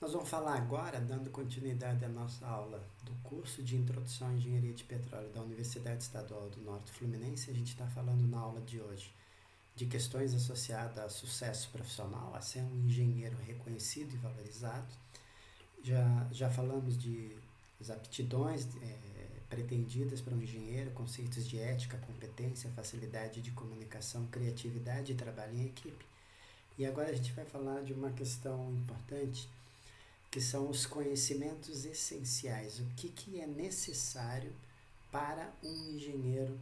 Nós vamos falar agora, dando continuidade à nossa aula do curso de Introdução à Engenharia de Petróleo da Universidade Estadual do Norte Fluminense. A gente está falando na aula de hoje de questões associadas a sucesso profissional, a ser um engenheiro reconhecido e valorizado. Já falamos de as aptidões pretendidas para um engenheiro, conceitos de ética, competência, facilidade de comunicação, criatividade e trabalho em equipe. E agora a gente vai falar de uma questão importante, que são os conhecimentos essenciais, o que é necessário para um engenheiro,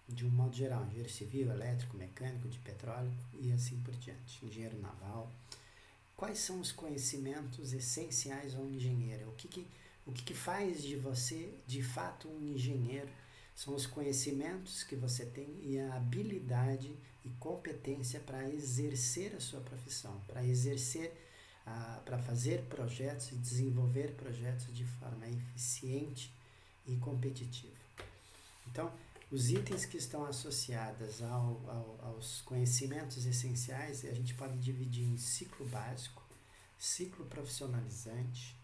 de um modo geral, engenheiro civil, elétrico, mecânico, de petróleo e assim por diante, engenheiro naval. Quais são os conhecimentos essenciais a um engenheiro? O que faz de você, de fato, um engenheiro? São os conhecimentos que você tem e a habilidade e competência para exercer a sua profissão, para fazer projetos e desenvolver projetos de forma eficiente e competitiva. Então, os itens que estão associados aos conhecimentos essenciais, a gente pode dividir em ciclo básico, ciclo profissionalizante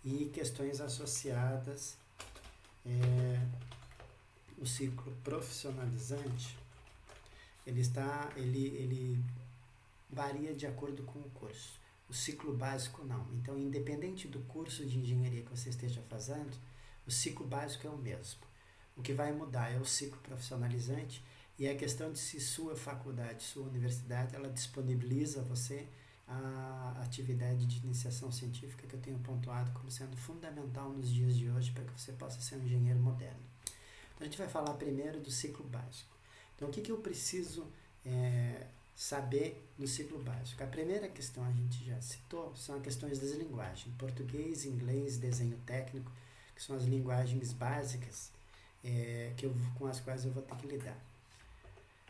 e questões associadas. O ciclo profissionalizante, ele varia de acordo com o curso. O ciclo básico não. Então, independente do curso de engenharia que você esteja fazendo, o ciclo básico é o mesmo. O que vai mudar é o ciclo profissionalizante e a questão de se sua faculdade, sua universidade, ela disponibiliza a você a atividade de iniciação científica que eu tenho pontuado como sendo fundamental nos dias de hoje para que você possa ser um engenheiro moderno. Então, a gente vai falar primeiro do ciclo básico. Então, o que eu preciso saber no ciclo básico? A primeira questão a gente já citou são as questões das linguagens. Português, inglês, desenho técnico, que são as linguagens básicas com as quais eu vou ter que lidar.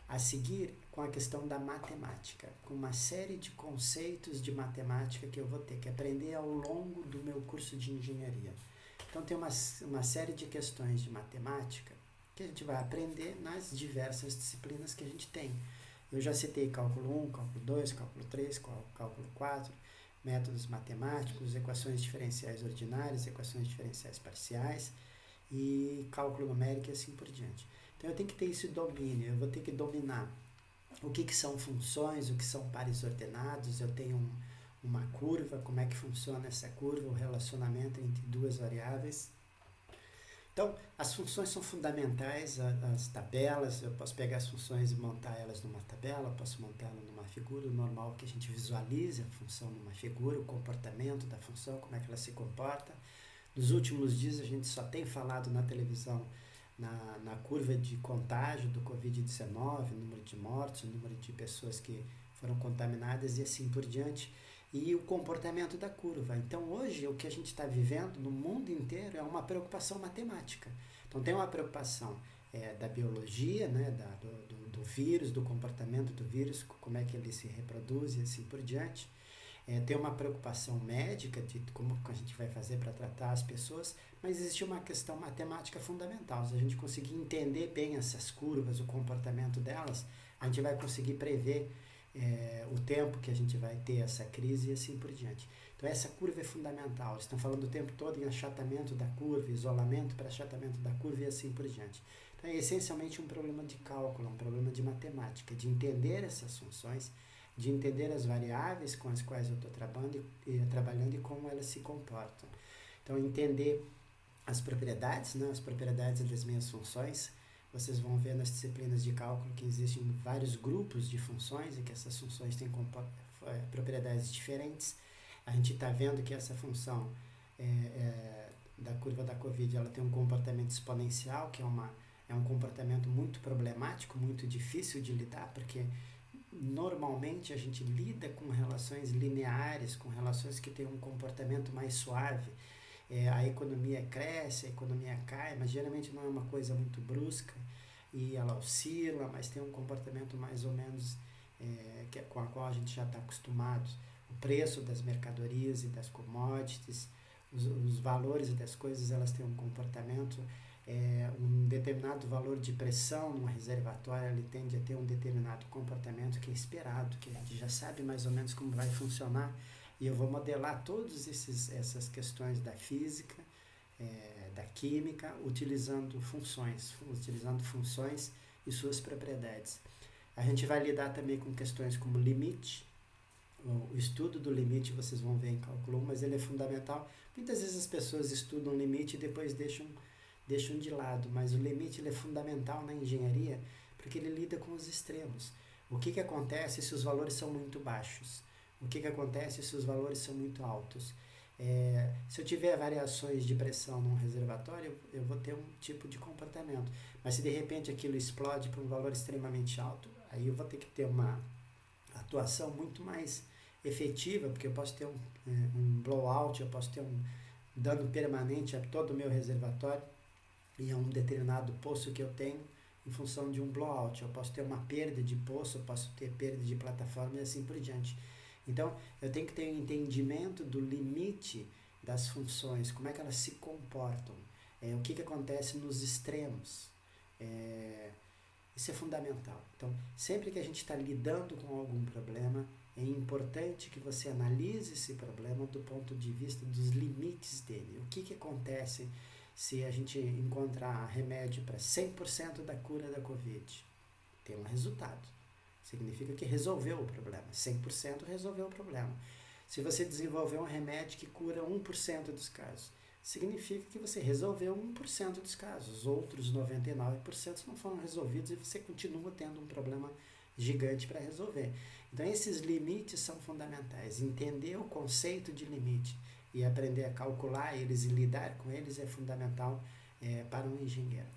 A seguir, com a questão da matemática, com uma série de conceitos de matemática que eu vou ter que aprender ao longo do meu curso de engenharia. Então, tem uma série de questões de matemática que a gente vai aprender nas diversas disciplinas que a gente tem. Eu já citei cálculo 1, cálculo 2, cálculo 3, cálculo 4, métodos matemáticos, equações diferenciais ordinárias, equações diferenciais parciais e cálculo numérico e assim por diante. Então, eu tenho que ter esse domínio, eu vou ter que dominar o que são funções, o que são pares ordenados, eu tenho uma curva, como é que funciona essa curva, o relacionamento entre duas variáveis. Então, as funções são fundamentais, as tabelas, eu posso pegar as funções e montar elas numa tabela, eu posso montar elas numa figura, o normal é que a gente visualize a função numa figura, o comportamento da função, como é que ela se comporta. Nos últimos dias a gente só tem falado na televisão na curva de contágio do Covid-19, número de mortos, número de pessoas que foram contaminadas e assim por diante, e o comportamento da curva. Então, hoje, o que a gente está vivendo no mundo inteiro é uma preocupação matemática. Então, tem uma preocupação da biologia, né, do vírus, do comportamento do vírus, como é que ele se reproduz e assim por diante. Tem uma preocupação médica de como a gente vai fazer para tratar as pessoas, mas existe uma questão matemática fundamental. Se a gente conseguir entender bem essas curvas, o comportamento delas, a gente vai conseguir prever o tempo que a gente vai ter essa crise e assim por diante. Então, essa curva é fundamental. Eles estão falando o tempo todo em achatamento da curva, isolamento para achatamento da curva e assim por diante. Então, é essencialmente um problema de cálculo, um problema de matemática, de entender essas funções, de entender as variáveis com as quais eu estou trabalhando e como elas se comportam. Então, entender as propriedades, né, as propriedades das minhas funções. Vocês vão ver nas disciplinas de cálculo que existem vários grupos de funções e que essas funções têm propriedades diferentes. A gente está vendo que essa função da curva da Covid, ela tem um comportamento exponencial, que é um comportamento muito problemático, muito difícil de lidar, porque normalmente a gente lida com relações lineares, com relações que têm um comportamento mais suave. A economia cresce, a economia cai, mas geralmente não é uma coisa muito brusca e ela oscila, mas tem um comportamento mais ou menos com a qual a gente já está acostumado. O preço das mercadorias e das commodities, os valores das coisas, elas têm um comportamento, um determinado valor de pressão num reservatório, ele tende a ter um determinado comportamento que é esperado, que a gente já sabe mais ou menos como vai funcionar, E eu vou modelar todas essas questões da física, da química, utilizando funções e suas propriedades. A gente vai lidar também com questões como limite. O estudo do limite vocês vão ver em cálculo 1, mas ele é fundamental. Muitas vezes as pessoas estudam o limite e depois deixam de lado, mas o limite ele é fundamental na engenharia porque ele lida com os extremos. O que acontece se os valores são muito baixos? O que acontece se os valores são muito altos? Se eu tiver variações de pressão num reservatório, eu vou ter um tipo de comportamento. Mas se de repente aquilo explode para um valor extremamente alto, aí eu vou ter que ter uma atuação muito mais efetiva, porque eu posso ter um blowout, eu posso ter um dano permanente a todo o meu reservatório e a um determinado poço que eu tenho em função de um blowout. Eu posso ter uma perda de poço, eu posso ter perda de plataforma e assim por diante. Então, eu tenho que ter um entendimento do limite das funções, como é que elas se comportam, o que acontece nos extremos. Isso é fundamental. Então, sempre que a gente está lidando com algum problema, é importante que você analise esse problema do ponto de vista dos limites dele. O que acontece se a gente encontrar remédio para 100% da cura da Covid? Tem um resultado. Significa que resolveu o problema. 100% resolveu o problema. Se você desenvolver um remédio que cura 1% dos casos, significa que você resolveu 1% dos casos. Os outros 99% não foram resolvidos e você continua tendo um problema gigante para resolver. Então, esses limites são fundamentais. Entender o conceito de limite e aprender a calcular eles e lidar com eles é fundamental para um engenheiro.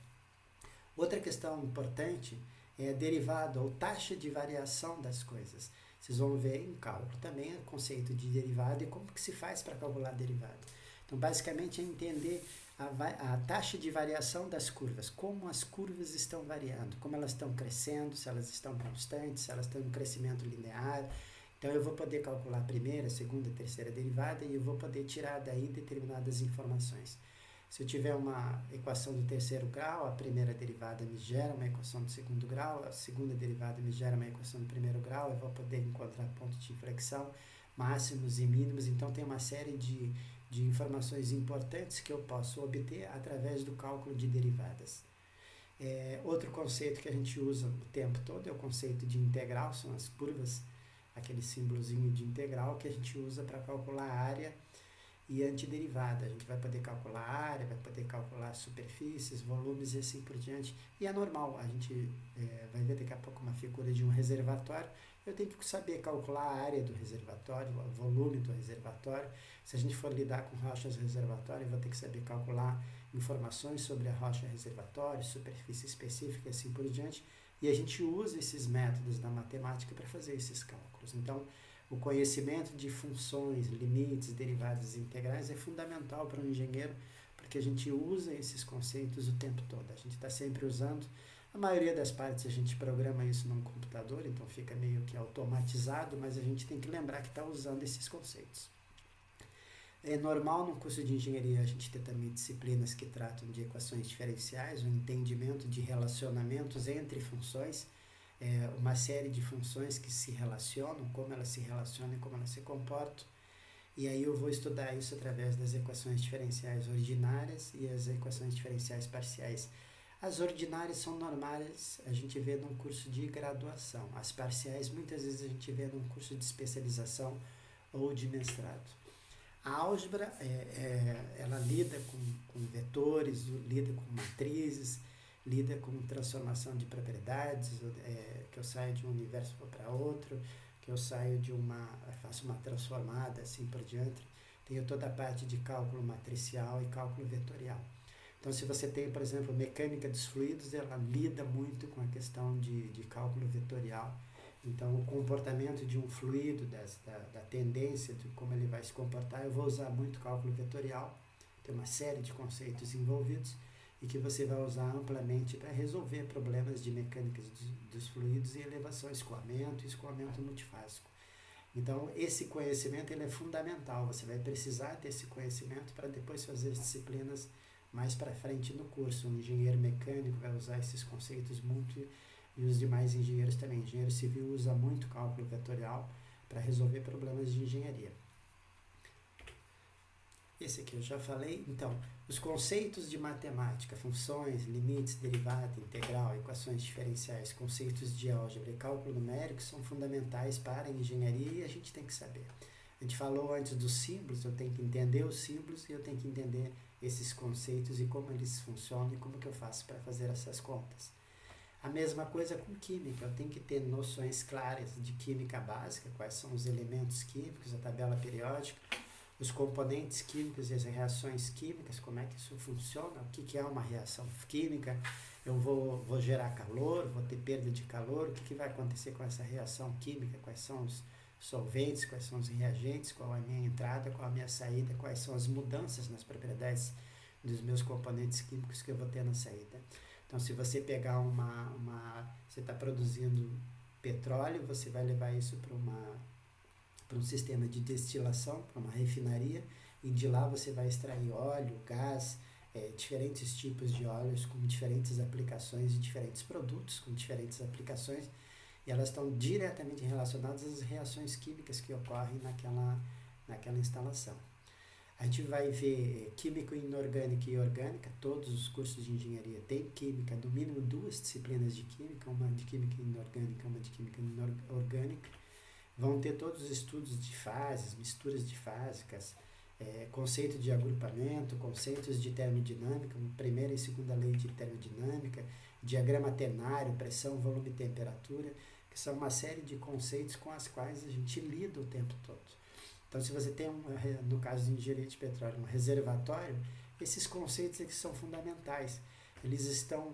Outra questão importante é a derivada ou taxa de variação das coisas. Vocês vão ver em cálculo também o conceito de derivada e como que se faz para calcular a derivada. Então, basicamente, é entender a taxa de variação das curvas, como as curvas estão variando, como elas estão crescendo, se elas estão constantes, se elas estão em crescimento linear. Então, eu vou poder calcular a primeira, a segunda, a terceira derivada e eu vou poder tirar daí determinadas informações. Se eu tiver uma equação do terceiro grau, a primeira derivada me gera uma equação do segundo grau, a segunda derivada me gera uma equação do primeiro grau, eu vou poder encontrar pontos de inflexão, máximos e mínimos. Então, tem uma série de informações importantes que eu posso obter através do cálculo de derivadas. Outro conceito que a gente usa o tempo todo é o conceito de integral, são as curvas, aquele símbolozinho de integral que a gente usa para calcular a área e antiderivada. A gente vai poder calcular a área, vai poder calcular superfícies, volumes e assim por diante. E é normal, a gente vai ver daqui a pouco uma figura de um reservatório. Eu tenho que saber calcular a área do reservatório, o volume do reservatório. Se a gente for lidar com rochas reservatório, eu vou ter que saber calcular informações sobre a rocha reservatório, superfície específica e assim por diante. E a gente usa esses métodos da matemática para fazer esses cálculos. Então, o conhecimento de funções, limites, derivadas e integrais é fundamental para um engenheiro, porque a gente usa esses conceitos o tempo todo. A gente está sempre usando. A maioria das partes a gente programa isso num computador, então fica meio que automatizado, mas a gente tem que lembrar que está usando esses conceitos. É normal no curso de engenharia a gente ter também disciplinas que tratam de equações diferenciais, o entendimento de relacionamentos entre funções, uma série de funções que se relacionam, como elas se relacionam e como elas se comportam. E aí eu vou estudar isso através das equações diferenciais ordinárias e as equações diferenciais parciais. As ordinárias são normais, a gente vê num curso de graduação. As parciais, muitas vezes, a gente vê num curso de especialização ou de mestrado. A álgebra, ela lida com vetores, lida com matrizes, lida com transformação de propriedades, que eu saio de um universo para outro, que eu faço uma transformada, assim por diante. Tenho toda a parte de cálculo matricial e cálculo vetorial. Então, se você tem, por exemplo, mecânica dos fluidos, ela lida muito com a questão de cálculo vetorial. Então, o comportamento de um fluido, da tendência de como ele vai se comportar, eu vou usar muito cálculo vetorial. Tem uma série de conceitos envolvidos e que você vai usar amplamente para resolver problemas de mecânica dos fluidos e elevação, escoamento multifásico. Então, esse conhecimento ele é fundamental. Você vai precisar desse conhecimento para depois fazer as disciplinas mais para frente no curso. Um engenheiro mecânico vai usar esses conceitos muito e os demais engenheiros também. Engenheiro civil usa muito cálculo vetorial para resolver problemas de engenharia. Esse aqui eu já falei. Então, os conceitos de matemática, funções, limites, derivada, integral, equações diferenciais, conceitos de álgebra e cálculo numérico são fundamentais para a engenharia e a gente tem que saber. A gente falou antes dos símbolos, eu tenho que entender os símbolos e eu tenho que entender esses conceitos e como eles funcionam e como que eu faço para fazer essas contas. A mesma coisa com química, eu tenho que ter noções claras de química básica, quais são os elementos químicos, a tabela periódica, os componentes químicos e as reações químicas, como é que isso funciona, o que é uma reação química, eu vou gerar calor, vou ter perda de calor, o que vai acontecer com essa reação química, quais são os solventes, quais são os reagentes, qual é a minha entrada, qual é a minha saída, quais são as mudanças nas propriedades dos meus componentes químicos que eu vou ter na saída. Então, se você pegar você está produzindo petróleo, você vai levar isso para um sistema de destilação, para uma refinaria, e de lá você vai extrair óleo, gás, diferentes tipos de óleos com diferentes aplicações e diferentes produtos com diferentes aplicações, e elas estão diretamente relacionadas às reações químicas que ocorrem naquela instalação. A gente vai ver química inorgânica e orgânica, todos os cursos de engenharia têm química, no mínimo 2 disciplinas de química, uma de química inorgânica, uma de química orgânica. Vão ter todos os estudos de fases, misturas difásicas, conceito de agrupamento, conceitos de termodinâmica, primeira e segunda lei de termodinâmica, diagrama ternário, pressão, volume e temperatura, que são uma série de conceitos com as quais a gente lida o tempo todo. Então, se você tem, no caso de engenharia de petróleo, um reservatório, esses conceitos aqui são fundamentais. Eles estão,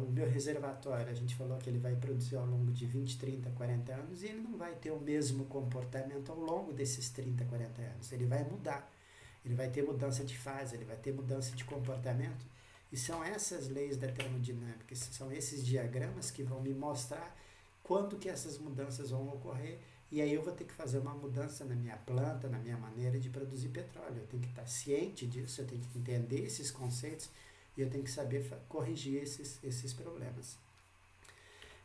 o meu reservatório, a gente falou que ele vai produzir ao longo de 20, 30, 40 anos, e ele não vai ter o mesmo comportamento ao longo desses 30, 40 anos. Ele vai mudar. Ele vai ter mudança de fase, ele vai ter mudança de comportamento. E são essas leis da termodinâmica, são esses diagramas que vão me mostrar quando que essas mudanças vão ocorrer. E aí eu vou ter que fazer uma mudança na minha planta, na minha maneira de produzir petróleo. Eu tenho que estar ciente disso, eu tenho que entender esses conceitos e eu tenho que saber corrigir esses problemas.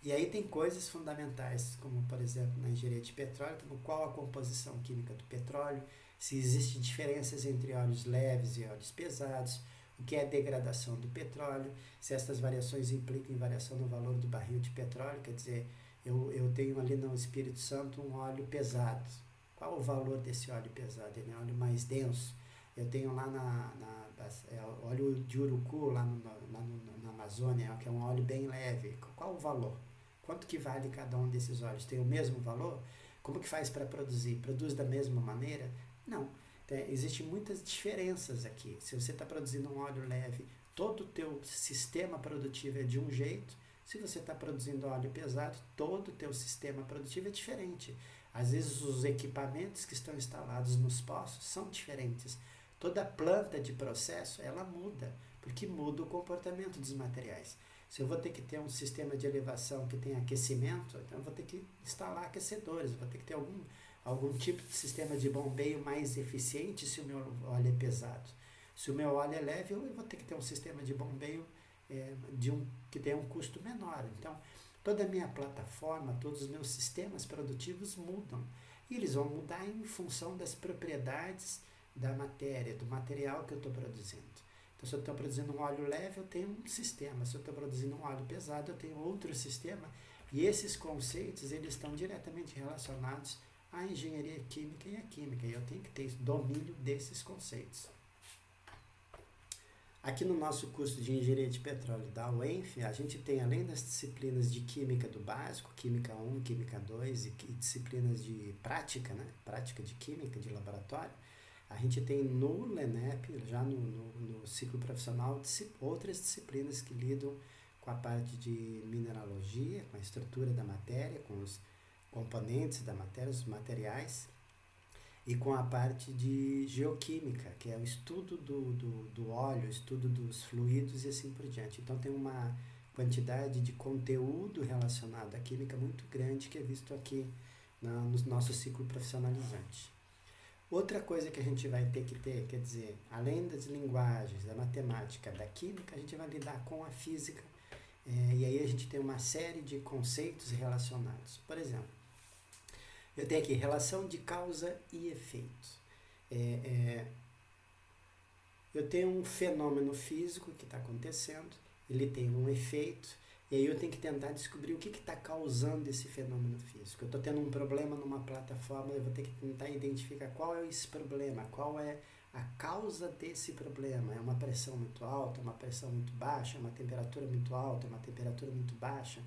E aí tem coisas fundamentais, como por exemplo na engenharia de petróleo, como qual a composição química do petróleo, se existem diferenças entre óleos leves e óleos pesados, o que é a degradação do petróleo, se essas variações implicam em variação no valor do barril de petróleo, quer dizer, eu tenho ali no Espírito Santo um óleo pesado. Qual o valor desse óleo pesado? Ele é um óleo mais denso. Eu tenho lá óleo de urucu, lá na Amazônia, que é um óleo bem leve. Qual o valor? Quanto que vale cada um desses óleos? Tem o mesmo valor? Como que faz para produzir? Produz da mesma maneira? Não. Existem muitas diferenças aqui. Se você está produzindo um óleo leve, todo o teu sistema produtivo é de um jeito. Se você está produzindo óleo pesado, todo o teu sistema produtivo é diferente. Às vezes os equipamentos que estão instalados nos poços são diferentes. Toda planta de processo, ela muda, porque muda o comportamento dos materiais. Se eu vou ter que ter um sistema de elevação que tem aquecimento, então eu vou ter que instalar aquecedores, eu vou ter que ter algum tipo de sistema de bombeio mais eficiente se o meu óleo é pesado. Se o meu óleo é leve, eu vou ter que ter um sistema de bombeio que tenha um custo menor. Então, toda a minha plataforma, todos os meus sistemas produtivos mudam. E eles vão mudar em função das propriedades da matéria, do material que eu estou produzindo. Então, se eu estou produzindo um óleo leve, eu tenho um sistema. Se eu estou produzindo um óleo pesado, eu tenho outro sistema. E esses conceitos, eles estão diretamente relacionados à engenharia química e à química. E eu tenho que ter domínio desses conceitos. Aqui no nosso curso de Engenharia de Petróleo da UENF, a gente tem, além das disciplinas de Química do básico, Química 1, Química 2 e disciplinas de prática, né? Prática de Química, de laboratório, a gente tem no LENEP, já no ciclo profissional, outras disciplinas que lidam com a parte de mineralogia, com a estrutura da matéria, com os componentes da matéria, os materiais, e com a parte de geoquímica, que é o estudo do óleo, estudo dos fluidos e assim por diante. Então tem uma quantidade de conteúdo relacionado à química muito grande que é visto aqui no nosso ciclo profissionalizante. Outra coisa que a gente vai ter que ter, quer dizer, além das linguagens, da matemática, da química, a gente vai lidar com a física, e aí a gente tem uma série de conceitos relacionados. Por exemplo, eu tenho aqui relação de causa e efeito. eu tenho um fenômeno físico que está acontecendo, ele tem um efeito, e aí eu tenho que tentar descobrir o que está causando esse fenômeno físico. Eu estou tendo um problema numa plataforma, eu vou ter que tentar identificar qual é esse problema, qual é a causa desse problema. É uma pressão muito alta, uma pressão muito baixa, uma temperatura muito alta, uma temperatura muito baixa,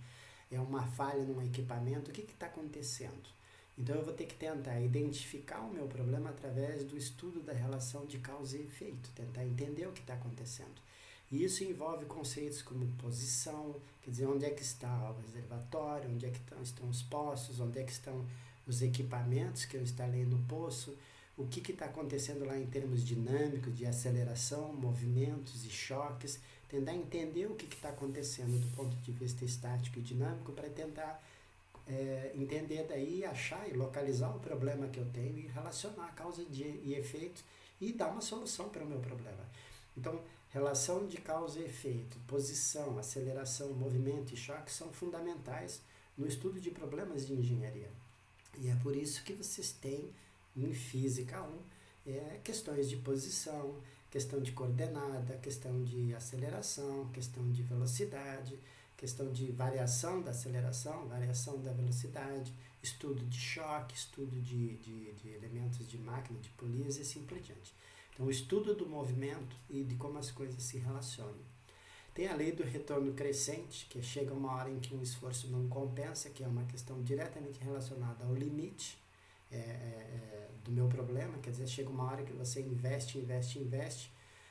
é uma falha num equipamento, o que está acontecendo? Então eu vou ter que tentar identificar o meu problema através do estudo da relação de causa e efeito, tentar entender o que está acontecendo. E isso envolve conceitos como posição, quer dizer, onde é que está o reservatório, onde é que estão os poços, onde é que estão os equipamentos que eu instalei no poço, o que está acontecendo lá em termos dinâmicos, de aceleração, movimentos e choques, tentar entender o que está acontecendo do ponto de vista estático e dinâmico para tentar entender daí, achar e localizar o problema que eu tenho e relacionar a causa e efeito e dar uma solução para o meu problema. Então, relação de causa e efeito, posição, aceleração, movimento e choque são fundamentais no estudo de problemas de engenharia. E é por isso que vocês têm em Física 1 questões de posição, questão de coordenada, questão de aceleração, questão de velocidade, questão de variação da aceleração, variação da velocidade, estudo de choque, estudo de elementos de máquina, de polias e assim por diante. Então, o estudo do movimento e de como as coisas se relacionam. Tem a lei do retorno crescente, que chega uma hora em que um esforço não compensa, que é uma questão diretamente relacionada ao limite do meu problema, quer dizer, chega uma hora que você investe,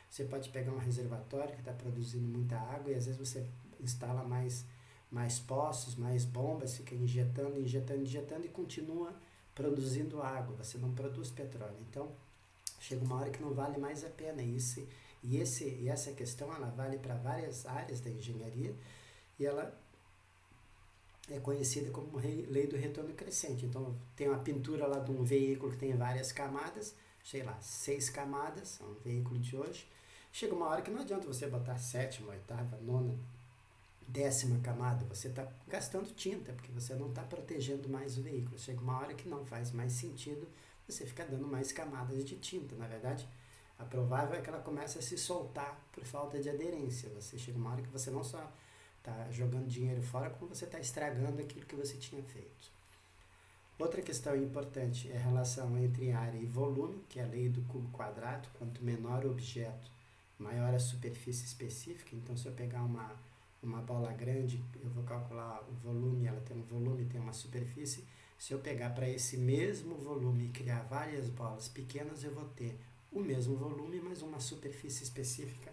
você pode pegar um reservatório que está produzindo muita água e às vezes você instala mais poços, mais bombas, fica injetando e continua produzindo água, você não produz petróleo. Então, chega uma hora que não vale mais a pena isso. E essa questão ela vale para várias áreas da engenharia e ela é conhecida como lei do retorno crescente. Então, tem uma pintura lá de um veículo que tem várias camadas, sei lá, 6 camadas, é um veículo de hoje. Chega uma hora que não adianta você botar 7ª, 8ª, 9ª, 10ª camada, você está gastando tinta, porque você não está protegendo mais o veículo. Chega uma hora que não faz mais sentido você ficar dando mais camadas de tinta. Na verdade, a provável é que ela comece a se soltar por falta de aderência. Você chega uma hora que você não só está jogando dinheiro fora, como você está estragando aquilo que você tinha feito. Outra questão importante é a relação entre área e volume, que é a lei do cubo quadrado. Quanto menor o objeto, maior a superfície específica. Então, se eu pegar uma bola grande, eu vou calcular o volume, ela tem um volume, tem uma superfície. Se eu pegar para esse mesmo volume e criar várias bolas pequenas, eu vou ter o mesmo volume, mas uma superfície específica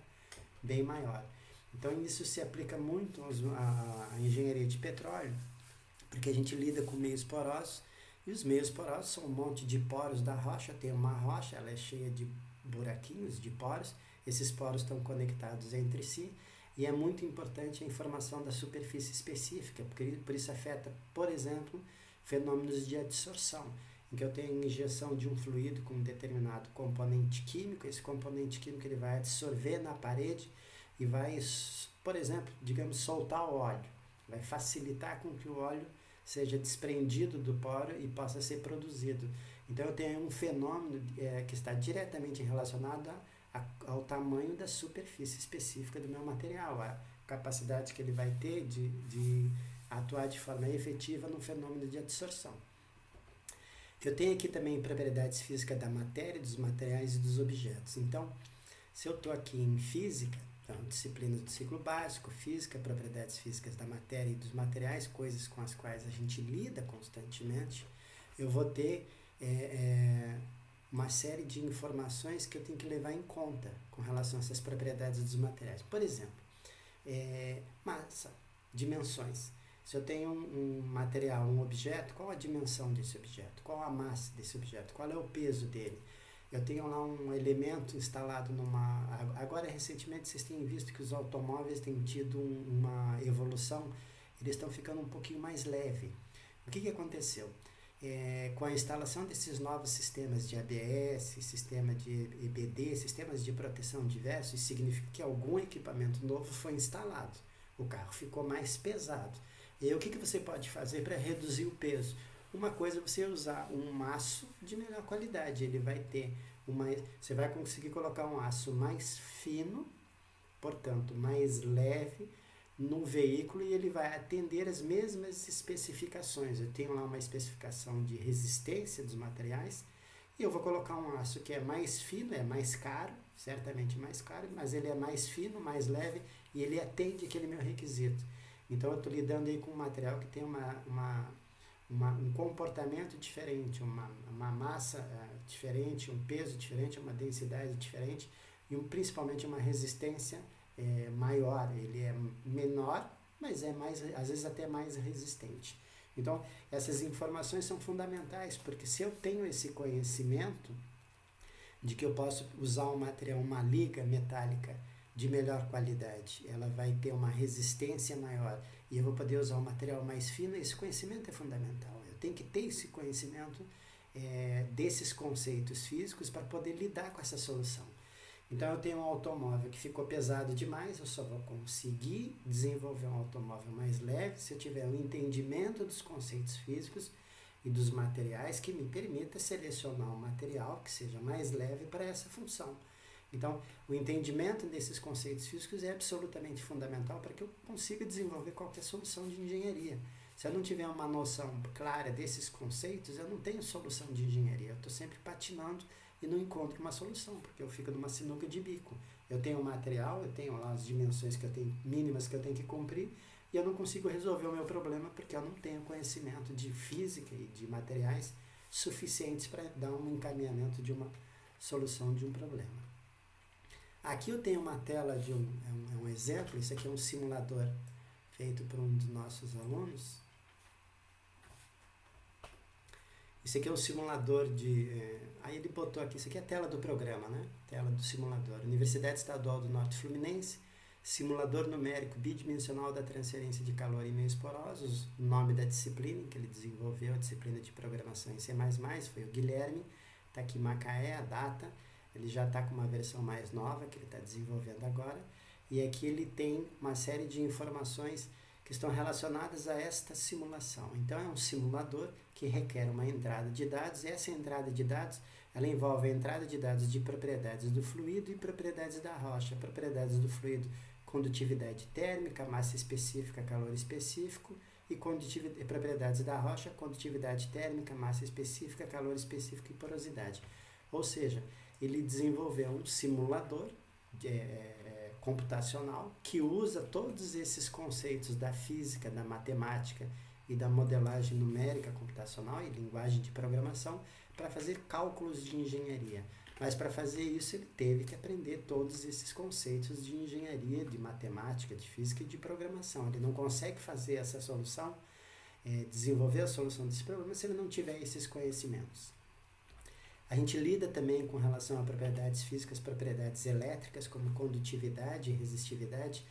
bem maior. Então, isso se aplica muito à engenharia de petróleo, porque a gente lida com meios porosos, e os meios porosos são um monte de poros da rocha. Tem uma rocha, ela é cheia de buraquinhos, de poros, esses poros estão conectados entre si, e é muito importante a informação da superfície específica, porque por isso afeta, por exemplo, fenômenos de adsorção, em que eu tenho injeção de um fluido com um determinado componente químico, esse componente químico ele vai absorver na parede e vai, por exemplo, digamos, soltar o óleo, vai facilitar com que o óleo seja desprendido do poro e possa ser produzido. Então eu tenho um fenômeno que está diretamente relacionado ao tamanho da superfície específica do meu material, a capacidade que ele vai ter de atuar de forma efetiva no fenômeno de adsorção. Eu tenho aqui também propriedades físicas da matéria, dos materiais e dos objetos. Então, se eu estou aqui em física, então, disciplinas do ciclo básico, física, propriedades físicas da matéria e dos materiais, coisas com as quais a gente lida constantemente, eu vou ter uma série de informações que eu tenho que levar em conta com relação a essas propriedades dos materiais. Por exemplo, massa, dimensões. Se eu tenho um material, um objeto, qual a dimensão desse objeto? Qual a massa desse objeto? Qual é o peso dele? Eu tenho lá um elemento instalado numa... Agora, recentemente, vocês têm visto que os automóveis têm tido uma evolução, eles estão ficando um pouquinho mais leve. O que aconteceu? Com a instalação desses novos sistemas de ABS, sistema de EBD, sistemas de proteção diversos, isso significa que algum equipamento novo foi instalado. O carro ficou mais pesado. E aí, o que você pode fazer para reduzir o peso? Uma coisa é você usar um aço de melhor qualidade. Ele vai ter você vai conseguir colocar um aço mais fino, portanto, mais leve, num veículo e ele vai atender as mesmas especificações. Eu tenho lá uma especificação de resistência dos materiais e eu vou colocar um aço que é mais fino, é mais caro, certamente mais caro, mas ele é mais fino, mais leve e ele atende aquele meu requisito. Então eu estou lidando aí com um material que tem um comportamento diferente, uma massa diferente, um peso diferente, uma densidade diferente e principalmente uma resistência maior. Ele é menor, mas é mais, às vezes até mais resistente. Então, essas informações são fundamentais, porque se eu tenho esse conhecimento de que eu posso usar um material, uma liga metálica de melhor qualidade, ela vai ter uma resistência maior e eu vou poder usar um material mais fino, esse conhecimento é fundamental. Eu tenho que ter esse conhecimento desses conceitos físicos para poder lidar com essa solução. Então eu tenho um automóvel que ficou pesado demais, eu só vou conseguir desenvolver um automóvel mais leve se eu tiver um entendimento dos conceitos físicos e dos materiais que me permita selecionar um material que seja mais leve para essa função. Então, o entendimento desses conceitos físicos é absolutamente fundamental para que eu consiga desenvolver qualquer solução de engenharia. Se eu não tiver uma noção clara desses conceitos, eu não tenho solução de engenharia. Eu estou sempre patinando e não encontro uma solução, porque eu fico numa sinuca de bico. Eu tenho um material, eu tenho lá as dimensões que eu tenho, mínimas que eu tenho que cumprir, e eu não consigo resolver o meu problema porque eu não tenho conhecimento de física e de materiais suficientes para dar um encaminhamento de uma solução de um problema. Aqui eu tenho uma tela de um exemplo, isso aqui é um simulador feito por um dos nossos alunos. Isso aqui é um simulador aí ele botou aqui, isso aqui é a tela do programa, né? Tela do simulador. Universidade Estadual do Norte Fluminense, simulador numérico bidimensional da transferência de calor em meios porosos, o nome da disciplina que ele desenvolveu, a disciplina de programação em C++, foi o Guilherme, está aqui Macaé, a data, ele já está com uma versão mais nova que ele está desenvolvendo agora, e aqui ele tem uma série de informações que estão relacionadas a esta simulação. Então é um simulador que requer uma entrada de dados, e essa entrada de dados ela envolve a entrada de dados de propriedades do fluido e propriedades da rocha. Propriedades do fluido, condutividade térmica, massa específica, calor específico, e propriedades da rocha, condutividade térmica, massa específica, calor específico e porosidade. Ou seja, ele desenvolveu um simulador computacional que usa todos esses conceitos da física, da matemática e da modelagem numérica computacional e linguagem de programação para fazer cálculos de engenharia. Mas para fazer isso ele teve que aprender todos esses conceitos de engenharia, de matemática, de física e de programação. Ele não consegue fazer essa solução, desenvolver a solução desse problema se ele não tiver esses conhecimentos. A gente lida também com relação a propriedades físicas, propriedades elétricas, como condutividade e resistividade.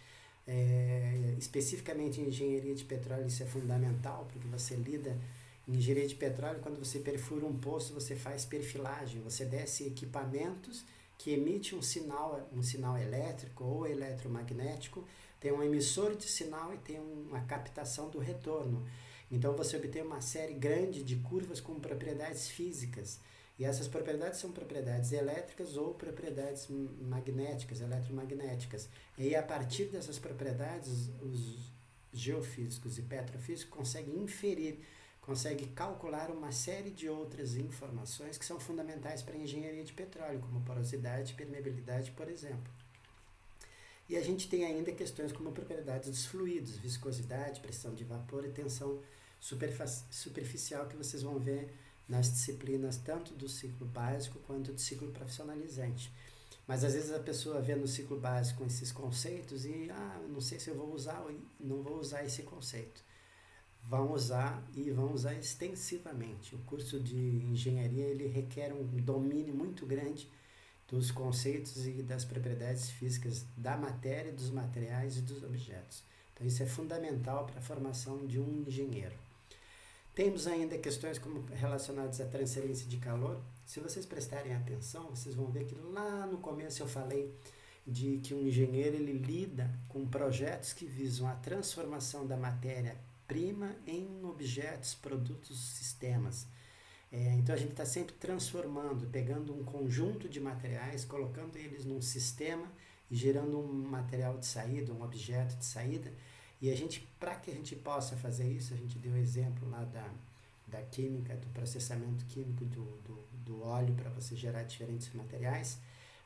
Especificamente em engenharia de petróleo isso é fundamental, porque você lida em engenharia de petróleo, quando você perfura um poço, você faz perfilagem, você desce equipamentos que emitem um sinal elétrico ou eletromagnético, tem um emissor de sinal e tem uma captação do retorno. Então você obtém uma série grande de curvas com propriedades físicas. E essas propriedades são propriedades elétricas ou propriedades magnéticas, eletromagnéticas. E a partir dessas propriedades, os geofísicos e petrofísicos conseguem inferir, conseguem calcular uma série de outras informações que são fundamentais para a engenharia de petróleo, como porosidade e permeabilidade, por exemplo. E a gente tem ainda questões como propriedades dos fluidos, viscosidade, pressão de vapor e tensão superficial, que vocês vão ver nas disciplinas tanto do ciclo básico quanto do ciclo profissionalizante. Mas às vezes a pessoa vê no ciclo básico esses conceitos e não sei se eu vou usar ou não vou usar esse conceito. Vão usar e vão usar extensivamente. O curso de engenharia ele requer um domínio muito grande dos conceitos e das propriedades físicas da matéria, dos materiais e dos objetos. Então isso é fundamental para a formação de um engenheiro. Temos ainda questões relacionadas à transferência de calor. Se vocês prestarem atenção, vocês vão ver que lá no começo eu falei de que um engenheiro ele lida com projetos que visam a transformação da matéria prima em objetos, produtos, sistemas. Então a gente está sempre transformando, pegando um conjunto de materiais, colocando eles num sistema e gerando um material de saída, um objeto de saída. E para que a gente possa fazer isso, a gente deu o exemplo lá da química, do processamento químico do óleo para você gerar diferentes materiais.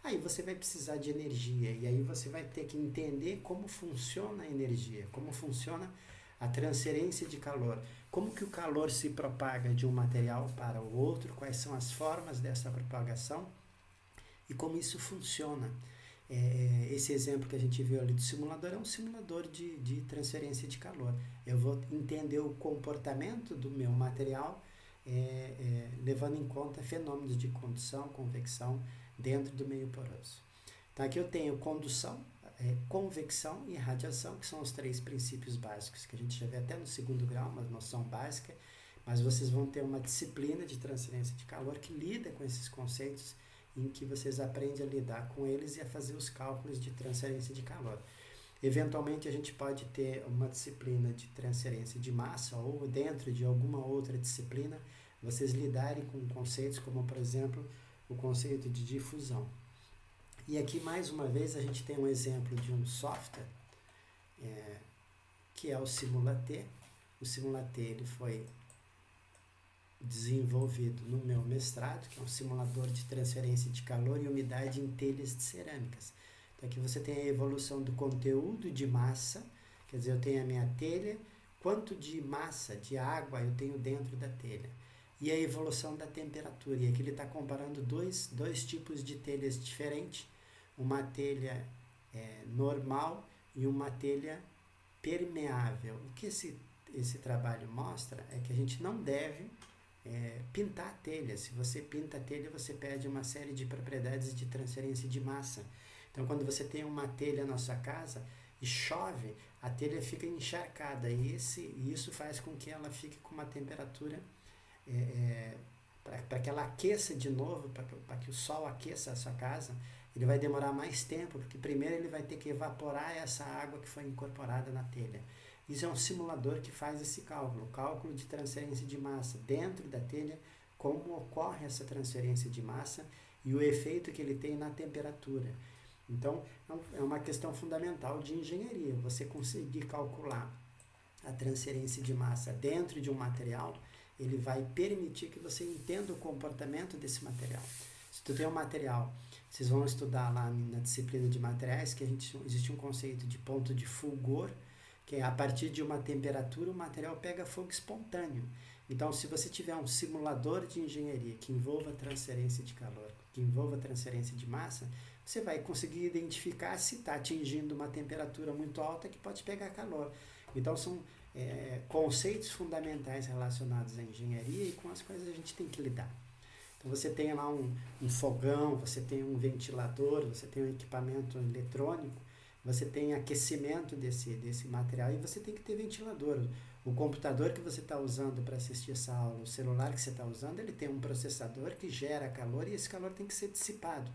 Aí você vai precisar de energia e aí você vai ter que entender como funciona a energia, como funciona a transferência de calor, como que o calor se propaga de um material para o outro, quais são as formas dessa propagação e como isso funciona. Esse exemplo que a gente viu ali do simulador é um simulador de transferência de calor. Eu vou entender o comportamento do meu material levando em conta fenômenos de condução, convecção dentro do meio poroso. Então aqui eu tenho condução, convecção e radiação, que são os 3 princípios básicos que a gente já vê até no 2º grau, uma noção básica, mas vocês vão ter uma disciplina de transferência de calor que lida com esses conceitos, em que vocês aprendem a lidar com eles e a fazer os cálculos de transferência de calor. Eventualmente a gente pode ter uma disciplina de transferência de massa ou dentro de alguma outra disciplina vocês lidarem com conceitos como, por exemplo, o conceito de difusão. E aqui mais uma vez a gente tem um exemplo de um software que é o Simula-T. O Simula-T ele foi desenvolvido no meu mestrado, que é um simulador de transferência de calor e umidade em telhas de cerâmicas. Então aqui você tem a evolução do conteúdo de massa, quer dizer, eu tenho a minha telha, quanto de massa, de água eu tenho dentro da telha. E a evolução da temperatura. E aqui ele está comparando dois tipos de telhas diferentes, uma telha normal e uma telha permeável. O que esse trabalho mostra é que a gente não deve pintar a telha. Se você pinta a telha, você perde uma série de propriedades de transferência de massa. Então, quando você tem uma telha na sua casa e chove, a telha fica encharcada e isso faz com que ela fique com uma temperatura para que ela aqueça de novo, para que o sol aqueça a sua casa. Ele vai demorar mais tempo, porque primeiro ele vai ter que evaporar essa água que foi incorporada na telha. Isso é um simulador que faz esse cálculo, o cálculo de transferência de massa dentro da telha, como ocorre essa transferência de massa e o efeito que ele tem na temperatura. Então, é uma questão fundamental de engenharia, você conseguir calcular a transferência de massa dentro de um material, ele vai permitir que você entenda o comportamento desse material. Se tu tem um material, vocês vão estudar lá na disciplina de materiais, que existe um conceito de ponto de fulgor, que é a partir de uma temperatura o material pega fogo espontâneo. Então, se você tiver um simulador de engenharia que envolva transferência de calor, que envolva transferência de massa, você vai conseguir identificar se está atingindo uma temperatura muito alta que pode pegar calor. Então, são conceitos fundamentais relacionados à engenharia e com as quais a gente tem que lidar. Então, você tem lá um fogão, você tem um ventilador, você tem um equipamento eletrônico, você tem aquecimento desse material e você tem que ter ventilador. O computador que você está usando para assistir essa aula, o celular que você está usando, ele tem um processador que gera calor e esse calor tem que ser dissipado.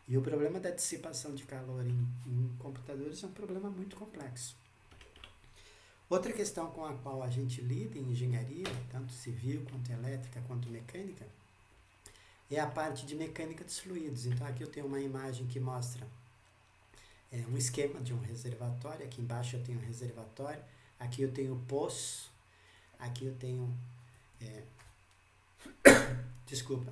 E o problema da dissipação de calor em computadores é um problema muito complexo. Outra questão com a qual a gente lida em engenharia, tanto civil quanto elétrica quanto mecânica, é a parte de mecânica dos fluidos. Então aqui eu tenho uma imagem que mostra um esquema de um reservatório. Aqui embaixo eu tenho um reservatório, aqui eu tenho poço, aqui eu tenho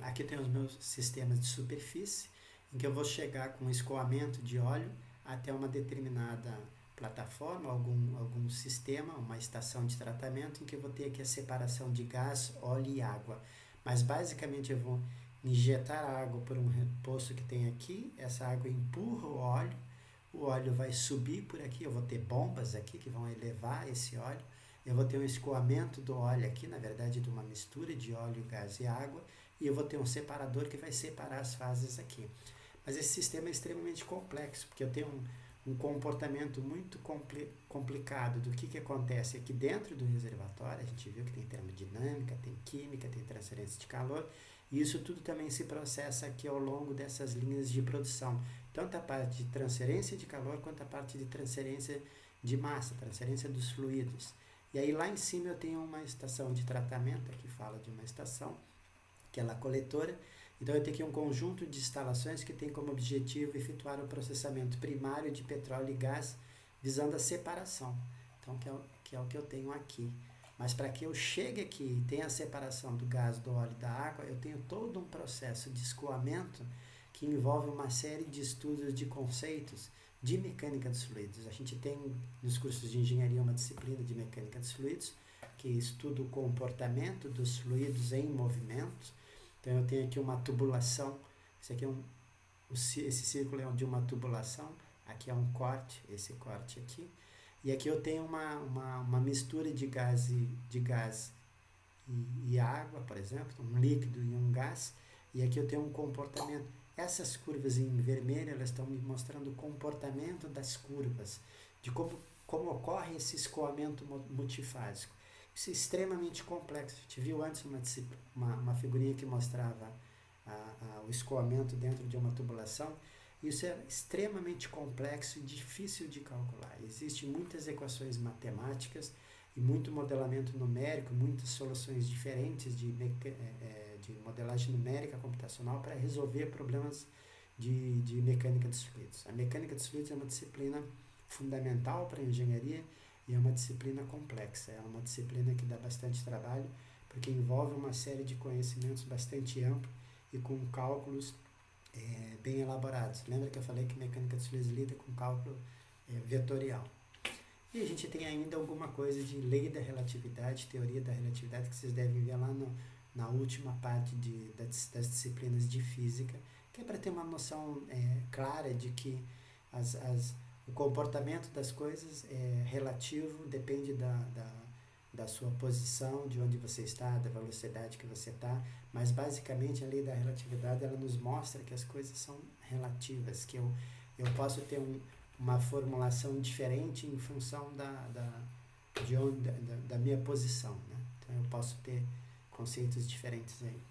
aqui eu tenho os meus sistemas de superfície, em que eu vou chegar com escoamento de óleo até uma determinada plataforma, algum sistema, uma estação de tratamento, em que eu vou ter aqui a separação de gás, óleo e água. Mas basicamente eu vou injetar a água por um poço que tem aqui, essa água empurra o óleo vai subir por aqui, eu vou ter bombas aqui que vão elevar esse óleo, eu vou ter um escoamento do óleo aqui, na verdade de uma mistura de óleo, gás e água, e eu vou ter um separador que vai separar as fases aqui. Mas esse sistema é extremamente complexo, porque eu tenho um comportamento muito complicado do que acontece aqui dentro do reservatório. A gente viu que tem termodinâmica, tem química, tem transferência de calor, e isso tudo também se processa aqui ao longo dessas linhas de produção, tanto a parte de transferência de calor quanto a parte de transferência de massa, transferência dos fluidos. E aí lá em cima eu tenho uma estação de tratamento, aqui fala de uma estação, que é a coletora. Então eu tenho aqui um conjunto de instalações que tem como objetivo efetuar o processamento primário de petróleo e gás, visando a separação. Então que é o que eu tenho aqui. Mas para que eu chegue aqui e tenha a separação do gás, do óleo e da água, eu tenho todo um processo de escoamento que envolve uma série de estudos de conceitos de mecânica dos fluidos. A gente tem nos cursos de engenharia uma disciplina de mecânica dos fluidos, que estuda o comportamento dos fluidos em movimento. Então eu tenho aqui uma tubulação, esse círculo é de uma tubulação, aqui é um corte, esse corte aqui. E aqui eu tenho uma mistura de gás e água, por exemplo, um líquido e um gás. E aqui eu tenho um comportamento. Essas curvas em vermelho, elas estão me mostrando o comportamento das curvas, de como ocorre esse escoamento multifásico. Isso é extremamente complexo. A gente viu antes uma figurinha que mostrava o escoamento dentro de uma tubulação. Isso é extremamente complexo e difícil de calcular. Existem muitas equações matemáticas e muito modelamento numérico, muitas soluções diferentes de modelagem numérica computacional para resolver problemas de mecânica dos fluidos. A mecânica dos fluidos é uma disciplina fundamental para a engenharia e é uma disciplina complexa. É uma disciplina que dá bastante trabalho porque envolve uma série de conhecimentos bastante amplos e com cálculos bem elaborados. Lembra que eu falei que mecânica dos fluidos lida com cálculo vetorial. E a gente tem ainda alguma coisa de lei da relatividade, teoria da relatividade, que vocês devem ver lá na última parte das disciplinas de física, que é para ter uma noção clara de que o comportamento das coisas é relativo, depende da sua posição, de onde você está, da velocidade que você está, mas basicamente a lei da relatividade ela nos mostra que as coisas são relativas, que eu posso ter uma formulação diferente em função da minha posição, né? Então eu posso ter conceitos diferentes aí.